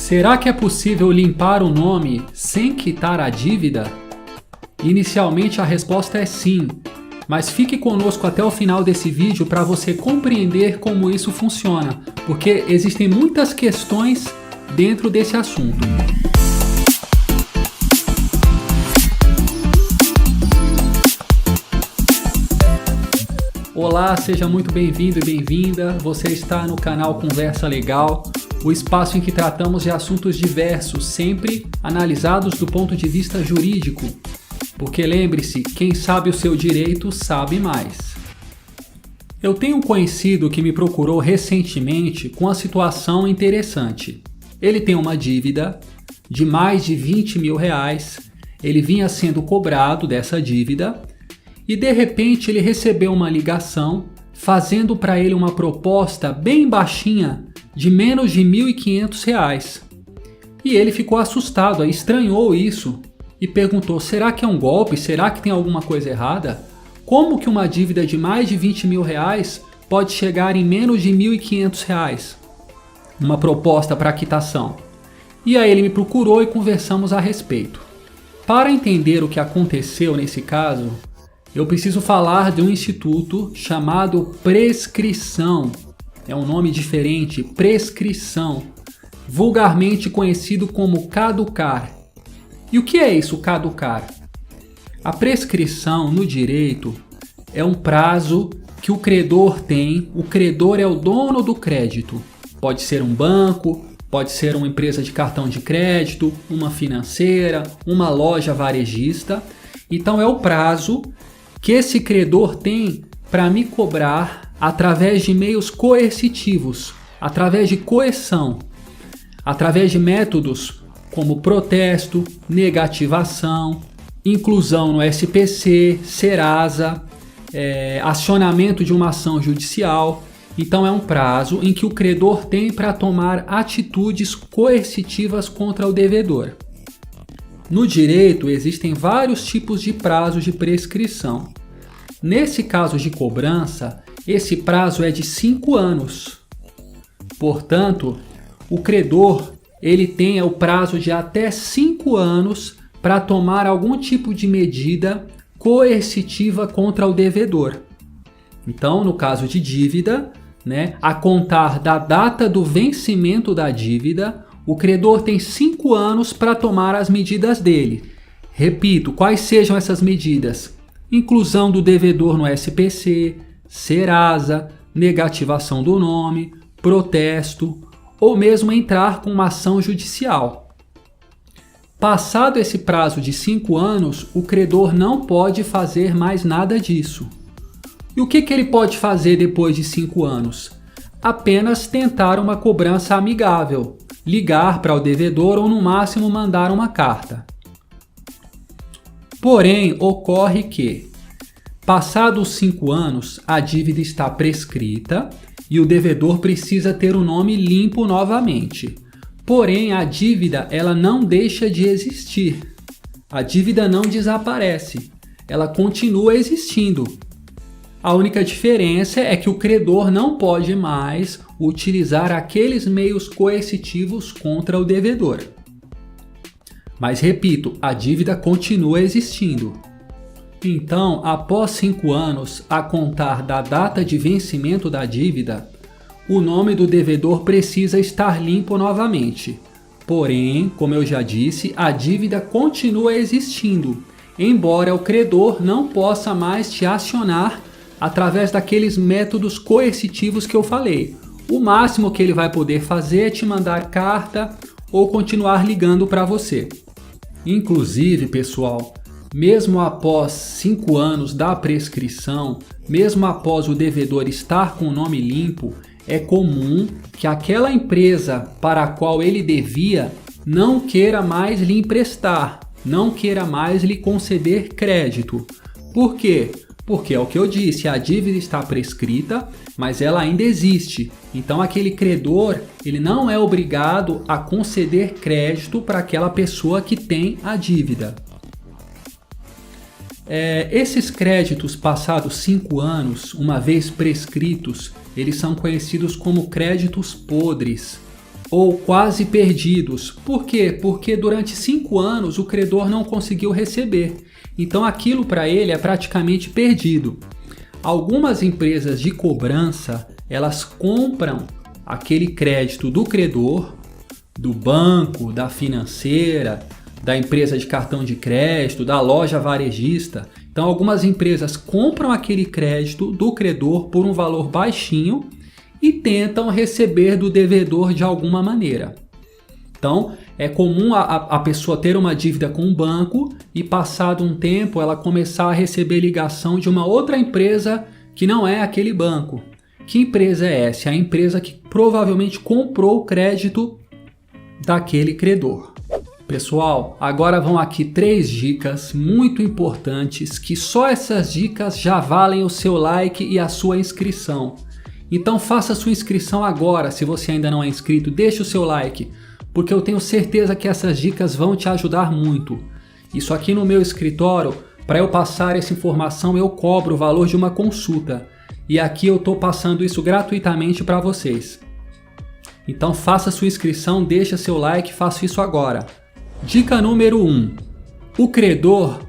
Será que é possível limpar o nome sem quitar a dívida? Inicialmente a resposta é sim, mas fique conosco até o final desse vídeo para você compreender como isso funciona, porque existem muitas questões dentro desse assunto. Olá, seja muito bem-vindo e bem-vinda. Você está no canal Conversa Legal, o espaço em que tratamos de assuntos diversos, sempre analisados do ponto de vista jurídico. Porque lembre-se, quem sabe o seu direito sabe mais. Eu tenho um conhecido que me procurou recentemente com uma situação interessante. Ele tem uma dívida de mais de 20 mil reais, ele vinha sendo cobrado dessa dívida e de repente ele recebeu uma ligação fazendo para ele uma proposta bem baixinha de menos de R$ 1.500. E ele ficou assustado, estranhou isso e perguntou: será que é um golpe? Será que tem alguma coisa errada? Como que uma dívida de mais de 20 mil reais pode chegar em menos de R$ 1.500? Uma proposta para quitação. E aí ele me procurou e conversamos a respeito. Para entender o que aconteceu nesse caso, eu preciso falar de um instituto chamado prescrição. É um nome diferente, prescrição, vulgarmente conhecido como caducar. E o que é isso, caducar? A prescrição no direito é um prazo que o credor tem. O credor é o dono do crédito. Pode ser um banco, pode ser uma empresa de cartão de crédito, uma financeira, uma loja varejista. Então é o prazo que esse credor tem para me cobrar através de meios coercitivos, através de coerção, através de métodos como protesto, negativação, inclusão no SPC, Serasa, acionamento de uma ação judicial. Então é um prazo em que o credor tem para tomar atitudes coercitivas contra o devedor. No direito existem vários tipos de prazos de prescrição. Nesse caso de cobrança, esse prazo é de 5 anos. Portanto, o credor ele tem o prazo de até 5 anos para tomar algum tipo de medida coercitiva contra o devedor. Então, no caso de dívida, a contar da data do vencimento da dívida, o credor tem 5 anos para tomar as medidas dele. Repito, quais sejam essas medidas? Inclusão do devedor no SPC, Serasa, negativação do nome, protesto ou mesmo entrar com uma ação judicial. Passado esse prazo de 5 anos, o credor não pode fazer mais nada disso. E o que ele pode fazer depois de 5 anos? Apenas tentar uma cobrança amigável, ligar para o devedor ou no máximo mandar uma carta. Porém, ocorre que, passados 5 anos, a dívida está prescrita e o devedor precisa ter o nome limpo novamente. Porém, a dívida ela não deixa de existir. A dívida não desaparece. Ela continua existindo. A única diferença é que o credor não pode mais utilizar aqueles meios coercitivos contra o devedor. Mas repito, a dívida continua existindo. Então, após 5 anos, a contar da data de vencimento da dívida, o nome do devedor precisa estar limpo novamente. Porém, como eu já disse, a dívida continua existindo, embora o credor não possa mais te acionar através daqueles métodos coercitivos que eu falei. O máximo que ele vai poder fazer é te mandar carta ou continuar ligando para você. Inclusive, pessoal, mesmo após 5 anos da prescrição, mesmo após o devedor estar com o nome limpo, é comum que aquela empresa para a qual ele devia não queira mais lhe emprestar, não queira mais lhe conceder crédito. Por quê? Porque é o que eu disse, a dívida está prescrita, mas ela ainda existe. Então aquele credor, ele não é obrigado a conceder crédito para aquela pessoa que tem a dívida. Esses créditos passados 5 anos, uma vez prescritos, eles são conhecidos como créditos podres, ou quase perdidos. Por quê? Porque durante 5 anos o credor não conseguiu receber. Então aquilo para ele é praticamente perdido. Algumas empresas de cobrança, elas compram aquele crédito do credor, do banco, da financeira, da empresa de cartão de crédito, da loja varejista. Então algumas empresas compram aquele crédito do credor por um valor baixinho e tentam receber do devedor de alguma maneira. Então é comum a pessoa ter uma dívida com um banco e passado um tempo ela começar a receber ligação de uma outra empresa que não é aquele banco. Que empresa é essa? É a empresa que provavelmente comprou o crédito daquele credor. Pessoal, agora vão aqui 3 dicas muito importantes que só essas dicas já valem o seu like e a sua inscrição. Então faça a sua inscrição agora, se você ainda não é inscrito, deixe o seu like, porque eu tenho certeza que essas dicas vão te ajudar muito. Isso aqui no meu escritório, para eu passar essa informação, eu cobro o valor de uma consulta. E aqui eu estou passando isso gratuitamente para vocês. Então faça sua inscrição, deixa seu like, faça isso agora. Dica número 1. O credor,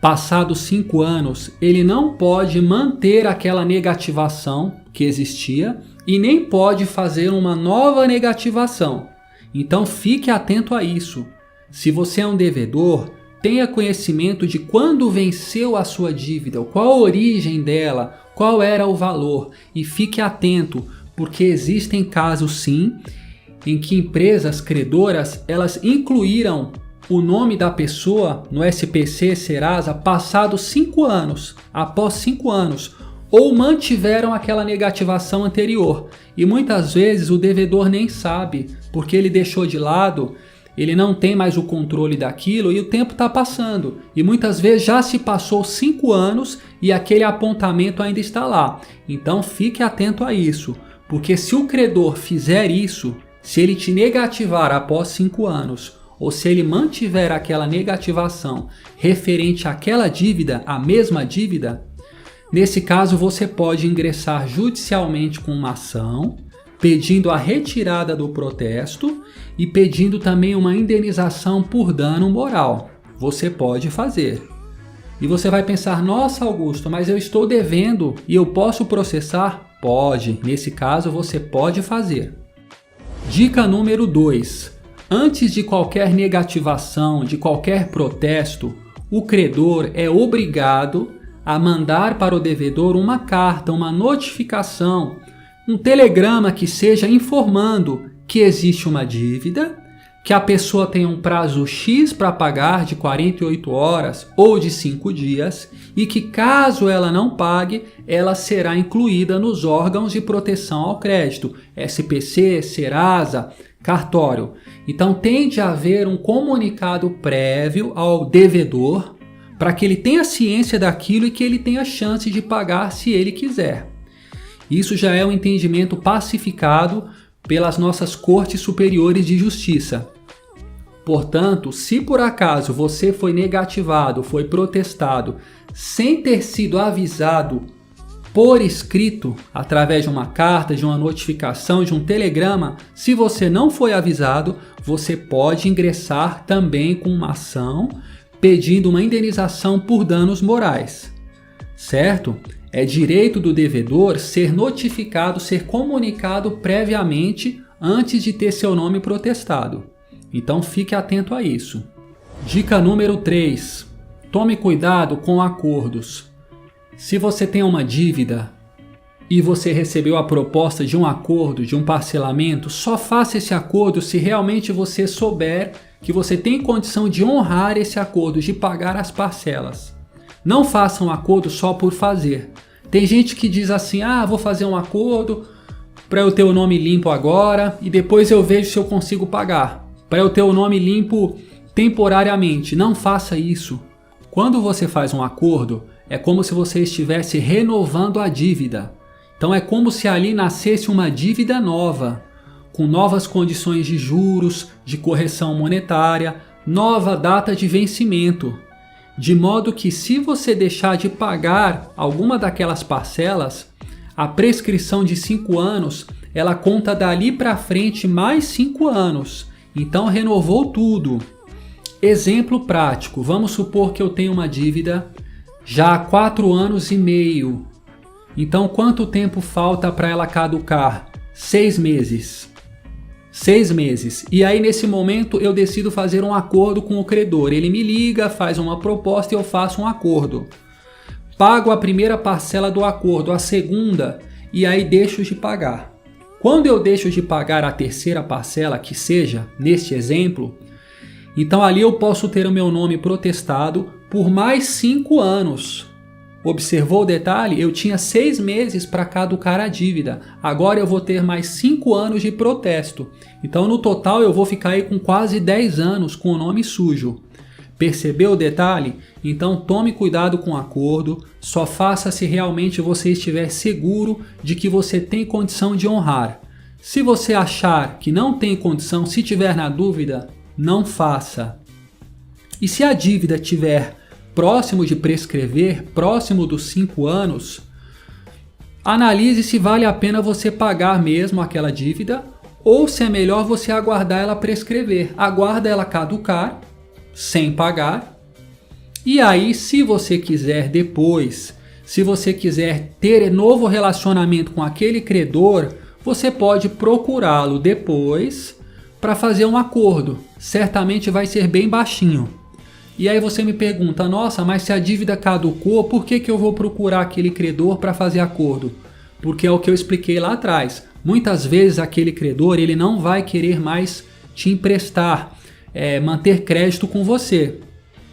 passados 5 anos, ele não pode manter aquela negativação que existia e nem pode fazer uma nova negativação. Então fique atento a isso. Se você é um devedor, tenha conhecimento de quando venceu a sua dívida, qual a origem dela, qual era o valor, e fique atento, porque existem casos sim em que empresas credoras elas incluíram o nome da pessoa no SPC Serasa passados 5 anos, após 5 anos, ou mantiveram aquela negativação anterior. E muitas vezes o devedor nem sabe, porque ele deixou de lado, ele não tem mais o controle daquilo e o tempo está passando. E muitas vezes já se passou 5 anos e aquele apontamento ainda está lá. Então fique atento a isso, porque se o credor fizer isso, se ele te negativar após 5 anos, ou se ele mantiver aquela negativação referente àquela dívida, a mesma dívida, nesse caso você pode ingressar judicialmente com uma ação, pedindo a retirada do protesto e pedindo também uma indenização por dano moral. Você pode fazer. E você vai pensar, nossa Augusto, mas eu estou devendo e eu posso processar? Pode, nesse caso você pode fazer. Dica número 2. Antes de qualquer negativação, de qualquer protesto, o credor é obrigado a mandar para o devedor uma carta, uma notificação, um telegrama que seja informando que existe uma dívida, que a pessoa tem um prazo X para pagar de 48 horas ou de 5 dias e que caso ela não pague, ela será incluída nos órgãos de proteção ao crédito, SPC, Serasa, cartório. Então tem de haver um comunicado prévio ao devedor para que ele tenha ciência daquilo e que ele tenha chance de pagar se ele quiser. Isso já é um entendimento pacificado pelas nossas cortes superiores de justiça. Portanto, se por acaso você foi negativado, foi protestado, sem ter sido avisado por escrito, através de uma carta, de uma notificação, de um telegrama, se você não foi avisado, você pode ingressar também com uma ação pedindo uma indenização por danos morais, certo? É direito do devedor ser notificado, ser comunicado previamente antes de ter seu nome protestado. Então fique atento a isso. Dica número 3. Tome cuidado com acordos. Se você tem uma dívida e você recebeu a proposta de um acordo, de um parcelamento, só faça esse acordo se realmente você souber que você tem condição de honrar esse acordo, de pagar as parcelas. Não faça um acordo só por fazer. Tem gente que diz assim, vou fazer um acordo para eu ter o nome limpo agora e depois eu vejo se eu consigo pagar. Para eu ter o nome limpo temporariamente. Não faça isso. Quando você faz um acordo, é como se você estivesse renovando a dívida. Então é como se ali nascesse uma dívida nova, com novas condições de juros, de correção monetária, nova data de vencimento. De modo que se você deixar de pagar alguma daquelas parcelas, a prescrição de 5 anos ela conta dali para frente mais 5 anos. Então renovou tudo. Exemplo prático, vamos supor que eu tenho uma dívida já há 4 anos e meio. Então quanto tempo falta para ela caducar? 6 meses. 6 meses. E aí nesse momento eu decido fazer um acordo com o credor. Ele me liga, faz uma proposta e eu faço um acordo. Pago a primeira parcela do acordo, a segunda, e aí deixo de pagar. Quando eu deixo de pagar a terceira parcela, que seja, neste exemplo, então ali eu posso ter o meu nome protestado por mais 5 anos. Observou o detalhe? Eu tinha 6 meses para caducar a dívida. Agora eu vou ter mais 5 anos de protesto. Então no total eu vou ficar aí com quase 10 anos com o nome sujo. Percebeu o detalhe? Então tome cuidado com o acordo. Só faça se realmente você estiver seguro de que você tem condição de honrar. Se você achar que não tem condição, se tiver na dúvida, não faça. E se a dívida estiver próximo de prescrever, próximo dos 5 anos, analise se vale a pena você pagar mesmo aquela dívida ou se é melhor você aguardar ela prescrever. Aguarda ela caducar, sem pagar, e aí se você quiser depois, se você quiser ter novo relacionamento com aquele credor, você pode procurá-lo depois para fazer um acordo. Certamente vai ser bem baixinho. E aí você me pergunta, nossa, mas se a dívida caducou, por que eu vou procurar aquele credor para fazer acordo? Porque é o que eu expliquei lá atrás. Muitas vezes aquele credor ele não vai querer mais te emprestar, manter crédito com você.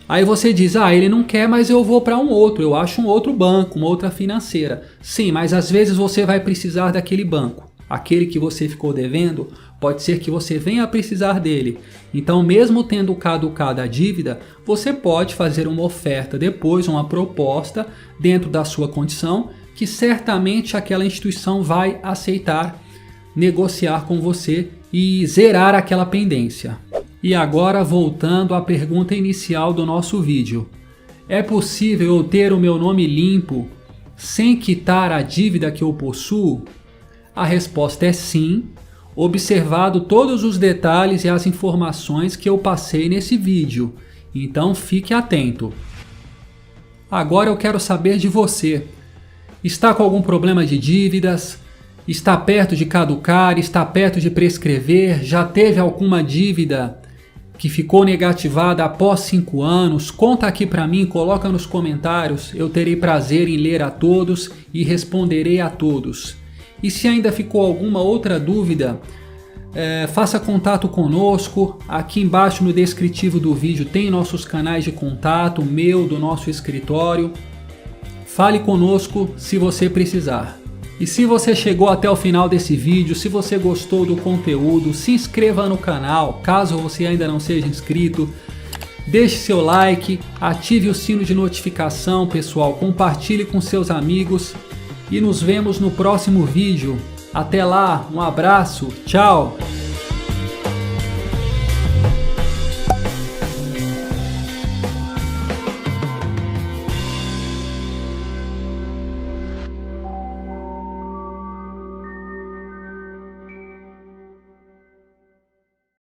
Aí você diz, ele não quer, mas eu vou para um outro, eu acho um outro banco, uma outra financeira. Sim, mas às vezes você vai precisar daquele banco. Aquele que você ficou devendo, pode ser que você venha a precisar dele. Então, mesmo tendo caducado a dívida, você pode fazer uma oferta depois, uma proposta dentro da sua condição, que certamente aquela instituição vai aceitar negociar com você e zerar aquela pendência. E agora, voltando à pergunta inicial do nosso vídeo. É possível eu ter o meu nome limpo sem quitar a dívida que eu possuo? A resposta é sim, observado todos os detalhes e as informações que eu passei nesse vídeo. Então fique atento. Agora eu quero saber de você. Está com algum problema de dívidas? Está perto de caducar? Está perto de prescrever? Já teve alguma dívida que ficou negativada após 5 anos? Conta aqui para mim, coloca nos comentários. Eu terei prazer em ler a todos e responderei a todos. E se ainda ficou alguma outra dúvida, faça contato conosco. Aqui embaixo no descritivo do vídeo tem nossos canais de contato, meu, do nosso escritório. Fale conosco se você precisar. E se você chegou até o final desse vídeo, se você gostou do conteúdo, se inscreva no canal, caso você ainda não seja inscrito. Deixe seu like, ative o sino de notificação, pessoal, compartilhe com seus amigos. E nos vemos no próximo vídeo. Até lá, um abraço, tchau!